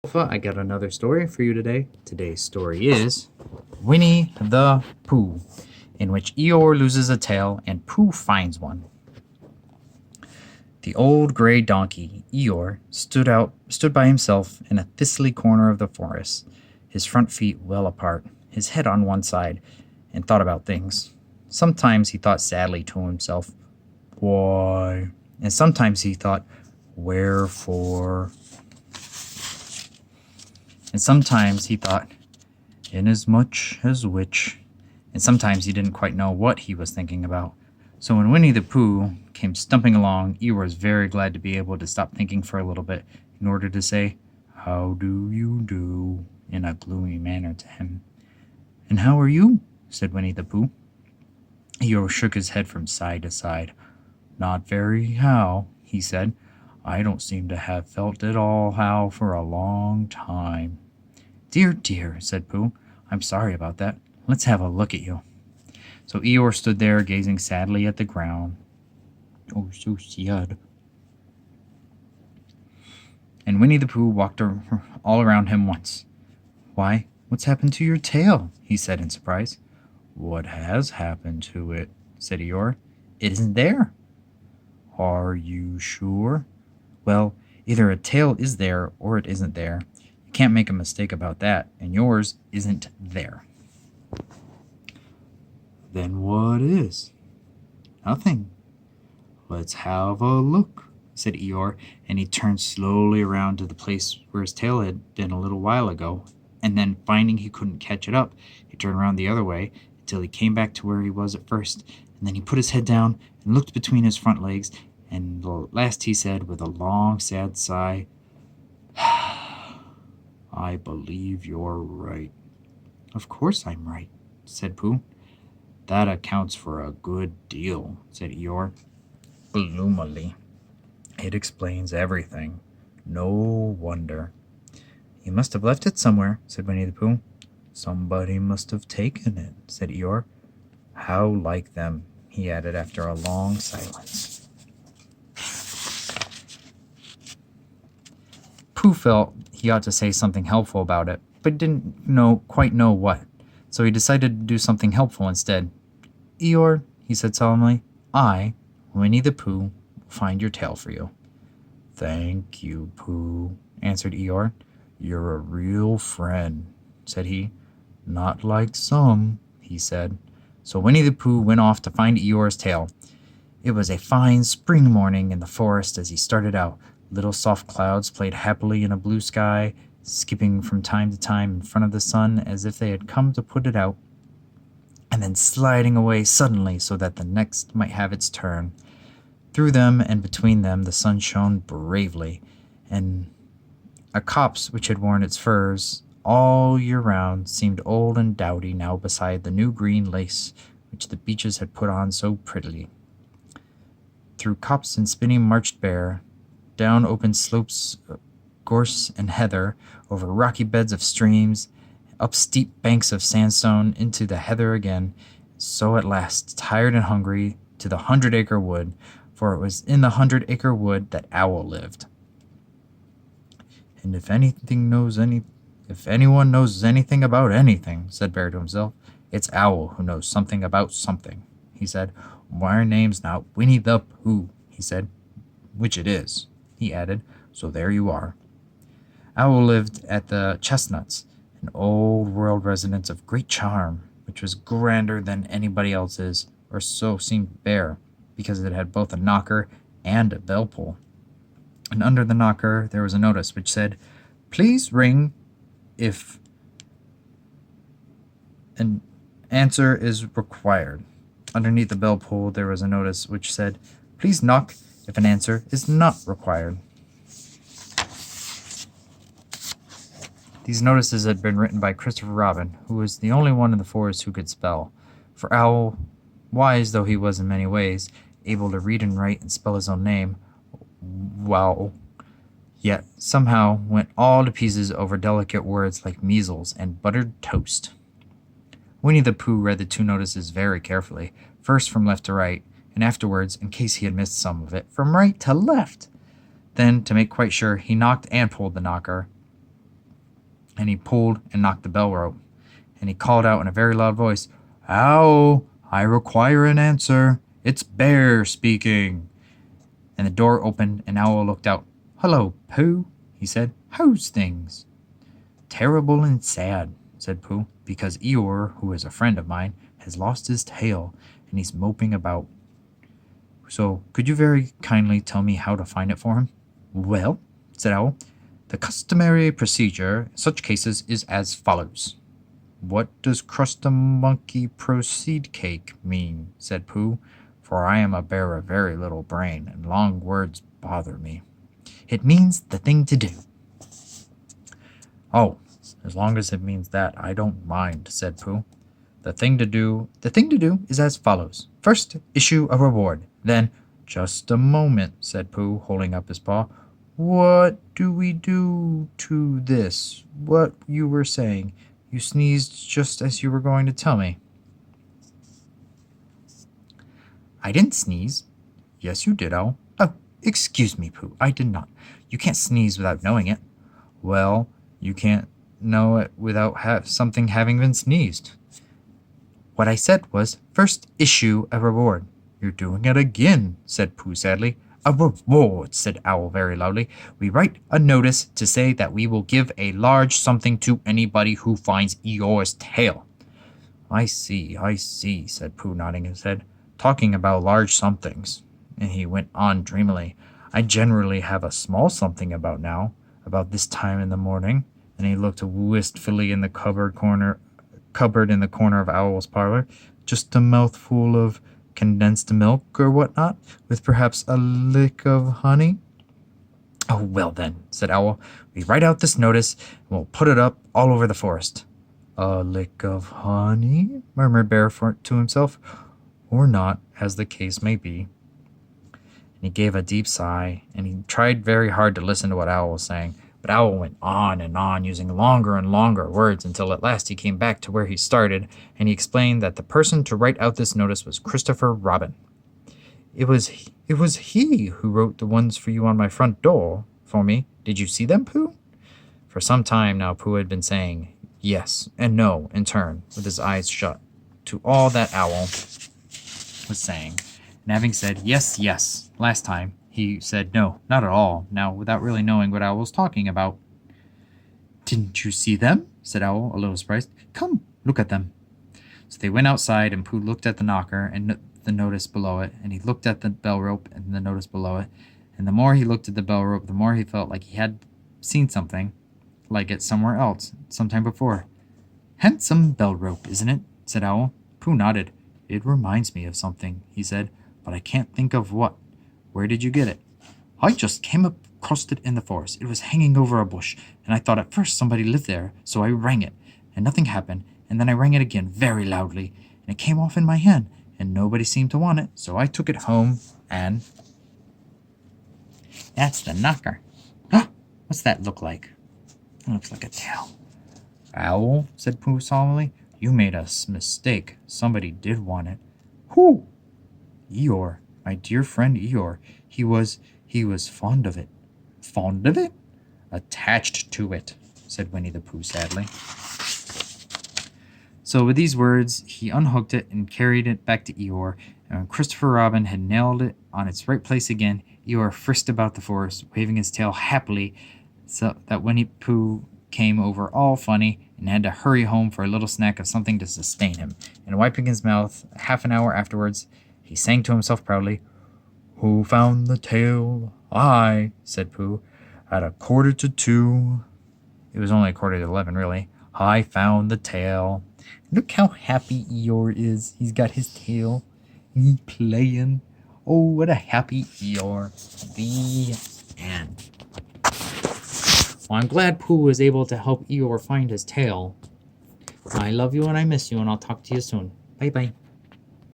Alpha, I got another story for you today. Today's story is Winnie-the-Pooh, in which Eeyore loses a tail and Pooh finds one. The old gray donkey, Eeyore, stood by himself in a thistly corner of the forest, his front feet well apart, his head on one side, and thought about things. Sometimes he thought sadly to himself, "Why?" And sometimes he thought, "Wherefore?" And sometimes he thought, "Inasmuch as which," and sometimes he didn't quite know what he was thinking about. So when Winnie-the-Pooh came stumping along, Eeyore was very glad to be able to stop thinking for a little bit in order to say, "How do you do?" in a gloomy manner to him. "And how are you?" said Winnie-the-Pooh. Eeyore shook his head from side to side. "Not very how," he said. "I don't seem to have felt at all how for a long time." "Dear, dear," said Pooh. "I'm sorry about that. Let's have a look at you." So Eeyore stood there gazing sadly at the ground. "Oh, so sad." And Winnie-the-Pooh walked all around him once. "Why, what's happened to your tail?" he said in surprise. "What has happened to it?" said Eeyore. "It isn't there." "Are you sure?" "Well, either a tail is there or it isn't there. You can't make a mistake about that, and yours isn't there." "Then what is?" "Nothing." "Let's have a look," said Eeyore, and he turned slowly around to the place where his tail had been a little while ago, and then, finding he couldn't catch it up, he turned around the other way until he came back to where he was at first, and then he put his head down and looked between his front legs, and at last he said, with a long, sad sigh, "I believe you're right." "Of course I'm right," said Pooh. "That accounts for a good deal," said Eeyore, gloomily. "It explains everything. No wonder." "You must have left it somewhere," said Winnie-the-Pooh. "Somebody must have taken it," said Eeyore. "How like them," he added after a long silence. Pooh felt he ought to say something helpful about it, but didn't quite know what, so he decided to do something helpful instead. "Eeyore," he said solemnly, "I, Winnie-the-Pooh, will find your tail for you." "Thank you, Pooh," answered Eeyore. "You're a real friend," said he. "Not like some," he said. So Winnie-the-Pooh went off to find Eeyore's tail. It was a fine spring morning in the forest as he started out. Little soft clouds played happily in a blue sky, skipping from time to time in front of the sun as if they had come to put it out, and then sliding away suddenly so that the next might have its turn. Through them and between them the sun shone bravely, and a copse which had worn its furs all year round seemed old and dowdy now beside the new green lace which the beeches had put on so prettily. Through copse and spinney marched Bear, down open slopes of gorse and heather, over rocky beds of streams, up steep banks of sandstone, into the heather again, so at last, tired and hungry, to the 100-acre wood, for it was in the 100-acre wood that Owl lived. "And if anyone knows anything about anything," said Bear to himself, "it's Owl who knows something about something," he said. "My name's not Winnie-the-Pooh," he said. "Which it is," he added, "so there you are." Owl lived at the Chestnuts, an old-world residence of great charm, which was grander than anybody else's, or so seemed Bear, because it had both a knocker and a bell pull. And under the knocker there was a notice which said, "Please ring if an answer is required." Underneath the bell pull there was a notice which said, "Please knock if an answer is not required." These notices had been written by Christopher Robin, who was the only one in the forest who could spell. For Owl, wise though he was in many ways, able to read and write and spell his own name, wow, yet somehow went all to pieces over delicate words like measles and buttered toast. Winnie-the-Pooh read the two notices very carefully, first from left to right, and afterwards, in case he had missed some of it, from right to left. Then, to make quite sure, he knocked and pulled the knocker. and he pulled and knocked the bell rope. And he called out in a very loud voice, "Owl, I require an answer. It's Bear speaking." And the door opened, and Owl looked out. "Hello, Pooh," he said. "How's things?" "Terrible and sad," said Pooh, "because Eeyore, who is a friend of mine, has lost his tail, and he's moping about. So, could you very kindly tell me how to find it for him?" "Well," said Owl, "the customary procedure in such cases is as follows." "What does crust-a-monkey proceed cake mean?" said Pooh, "for I am a bear of very little brain, and long words bother me." "It means the thing to do." "Oh, as long as it means that, I don't mind," said Pooh. The thing to do is as follows. First, issue a reward. Then, just a moment," said Pooh, holding up his paw. "What do we do to this? What you were saying? You sneezed just as you were going to tell me." "I didn't sneeze." "Yes, you did, Owl." "Oh, excuse me, Pooh. I did not. You can't sneeze without knowing it." "Well, you can't know it without something having been sneezed." "What I said was, first issue a reward." "You're doing it again," said Pooh sadly. "A reward," said Owl very loudly. "We write a notice to say that we will give a large something to anybody who finds Eeyore's tail." I see," said Pooh, nodding his head. "Talking about large somethings." And he went on dreamily. "I generally have a small something about this time in the morning." And he looked wistfully in the cupboard in the corner of Owl's parlor. "Just a mouthful of condensed milk or whatnot, with perhaps a lick of honey." "Oh, well then," said Owl, "we write out this notice, and we'll put it up all over the forest." "A lick of honey?" murmured Bear to himself. "Or not, as the case may be." And he gave a deep sigh, and he tried very hard to listen to what Owl was saying. But Owl went on and on, using longer and longer words, until at last he came back to where he started, and he explained that the person to write out this notice was Christopher Robin. It was he who wrote the ones for you on my front door for me. Did you see them, Pooh?" For some time now Pooh had been saying yes and no in turn, with his eyes shut, to all that Owl was saying. And having said yes last time, he said no, not at all, now without really knowing what Owl was talking about. "Didn't you see them?" said Owl, a little surprised. "Come, look at them." So they went outside, and Pooh looked at the knocker and the notice below it, and he looked at the bell rope and the notice below it. And the more he looked at the bell rope, the more he felt like he had seen something like it somewhere else, sometime before. "Handsome bell rope, isn't it?" said Owl. Pooh nodded. "It reminds me of something," he said, "but I can't think of what. Where did you get it?" "I just came across it in the forest. It was hanging over a bush, and I thought at first somebody lived there, so I rang it, and nothing happened, and then I rang it again very loudly, and it came off in my hand, and nobody seemed to want it, so I took it home, and—" "That's the knocker. Huh? What's that look like?" "It looks like a tail." "Owl," said Pooh solemnly, "you made a mistake. Somebody did want it." "Who?" "Eeyore. My dear friend Eeyore. He was fond of it." "Fond of it?" "Attached to it," said Winnie-the-Pooh sadly. So with these words, he unhooked it and carried it back to Eeyore, and when Christopher Robin had nailed it on its right place again, Eeyore frisked about the forest, waving his tail happily, so that Winnie-Pooh came over all funny and had to hurry home for a little snack of something to sustain him. And wiping his mouth, half an hour afterwards, he sang to himself proudly, "Who found the tail?" "I," said Pooh, "at 1:45. It was only 11:15, really. "I found the tail." Look how happy Eeyore is. He's got his tail, and he's playing. Oh, what a happy Eeyore. The end. Well, I'm glad Pooh was able to help Eeyore find his tail. I love you and I miss you, and I'll talk to you soon. Bye-bye.